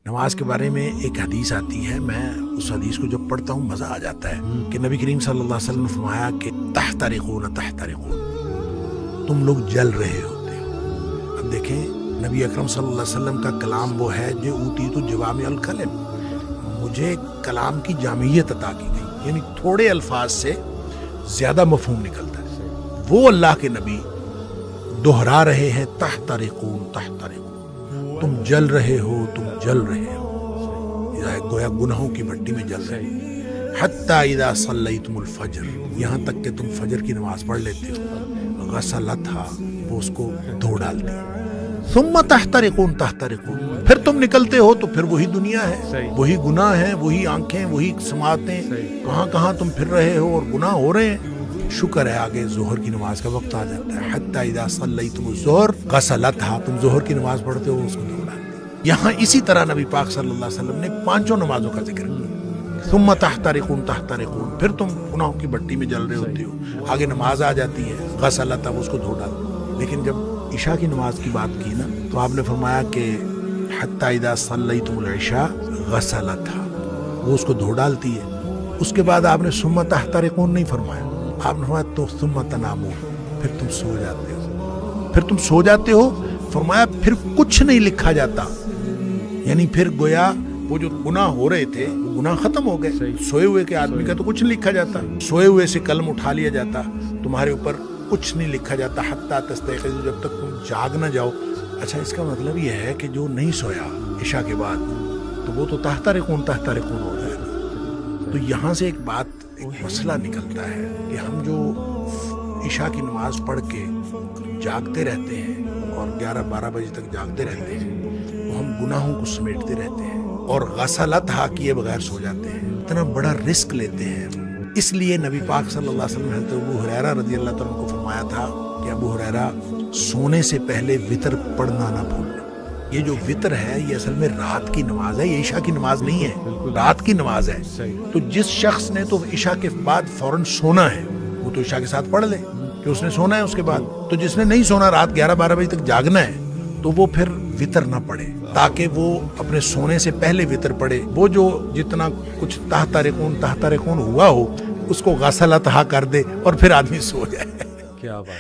نماز کے بارے میں ایک حدیث آتی ہے، میں اس حدیث کو جب پڑھتا ہوں مزہ آ جاتا ہے کہ نبی کریم صلی اللہ علیہ وسلم نے فرمایا کہ تحترقون تحترقون، تم لوگ جل رہے ہوتے ہو۔ اب دیکھیں نبی اکرم صلی اللہ علیہ وسلم کا کلام وہ ہے جو اوتیت جوامع الکلم، مجھے کلام کی جامعیت عطا کی گئی، یعنی تھوڑے الفاظ سے زیادہ مفہوم نکلتا ہے۔ وہ اللہ کے نبی دہرا رہے ہیں تحترقون تحترقون، تم جل رہے ہو، تم جل رہے ہو، گویا گناہوں کی بھٹی میں جل رہے ہو۔ حتی اذا صلیتم الفجر، یہاں تک کہ تم فجر کی نماز پڑھ لیتے ہو، غسلتھا، وہ اس کو دھو ڈالتے ہیں، ثم تحترقون تحترقون، پھر تم نکلتے ہو تو پھر وہی دنیا ہے، وہی گناہ ہیں، وہی آنکھیں، وہی سماعتیں، کہاں کہاں تم پھر رہے ہو اور گناہ ہو رہے ہیں۔ شکر ہے آگے ظہر کی نماز کا وقت آ جاتا ہے، حتی اذا صلیتم الظہر غسلتھا، تم ظہر کی نماز پڑھتے ہو، اس کو دھو ڈالتے ہیں۔ یہاں اسی طرح نبی پاک صلی اللہ علیہ وسلم نے پانچوں نمازوں کا ذکر کیا، ثم تحترقون تحترقون، پھر تم گناہوں کی بٹی میں جل رہے ہوتے ہو، آگے نماز آ جاتی ہے، غسلتھا، اس کو دھو ڈالتے ہیں۔ لیکن جب عشاء کی نماز کی بات کی نا تو آپ نے فرمایا کہ حتی اذا صلیتم العشاء غسلتھا، وہ اس کو دھو ڈالتی ہے۔ اس کے بعد آپ نے ثم تحترقون نہیں فرمایا، آپ نے فرمایا تو ثم تنامون، پھر تم سو جاتے ہو، پھر تم سو جاتے ہو، فرمایا پھر کچھ نہیں لکھا جاتا، یعنی پھر گویا وہ جو گناہ ہو رہے تھے وہ گناہ ختم ہو گئے۔ سوئے ہوئے کے آدمی کا تو کچھ نہیں لکھا جاتا، سوئے ہوئے سے قلم اٹھا لیا جاتا، تمہارے اوپر کچھ نہیں لکھا جاتا حتی تستيقظوا، جب تک تم جاگ نہ جاؤ۔ اچھا اس کا مطلب یہ ہے کہ جو نہیں سویا عشاء کے بعد تو وہ تو تحترقون تحترقون ہو جائے گا۔ تو یہاں سے ایک بات، ایک مسئلہ نکلتا ہے کہ ہم جو عشاء کی نماز پڑھ کے جاگتے رہتے ہیں اور 11-12 بجے تک جاگتے رہتے ہیں، وہ ہم گناہوں کو سمیٹتے رہتے ہیں اور غسلتھا کیے بغیر سو جاتے ہیں، اتنا بڑا رسک لیتے ہیں۔ اس لیے نبی پاک صلی اللہ علیہ وسلم حضرت ابو ہریرہ رضی اللہ تعالیٰ عنہ کو فرمایا تھا کہ ابو ہریرہ سونے سے پہلے وتر پڑھنا نہ بھولنا۔ یہ جو وتر ہے یہ اصل میں رات کی نماز ہے، یہ عشاء کی نماز نہیں ہے، رات کی نماز ہے۔ تو جس شخص نے تو عشاء کے بعد فوراً سونا ہے وہ تو عشاء کے ساتھ پڑھ لے کہ اس نے سونا ہے اس کے بعد، تو جس نے نہیں سونا، رات 11-12 بجے تک جاگنا ہے، تو وہ پھر وتر نہ پڑھے تاکہ وہ اپنے سونے سے پہلے وتر پڑھے۔ وہ جو جتنا کچھ تحترقون تحترقون ہوا ہو اس کو غسلتھا کر دے اور پھر آدمی سو جائے۔ کیا بات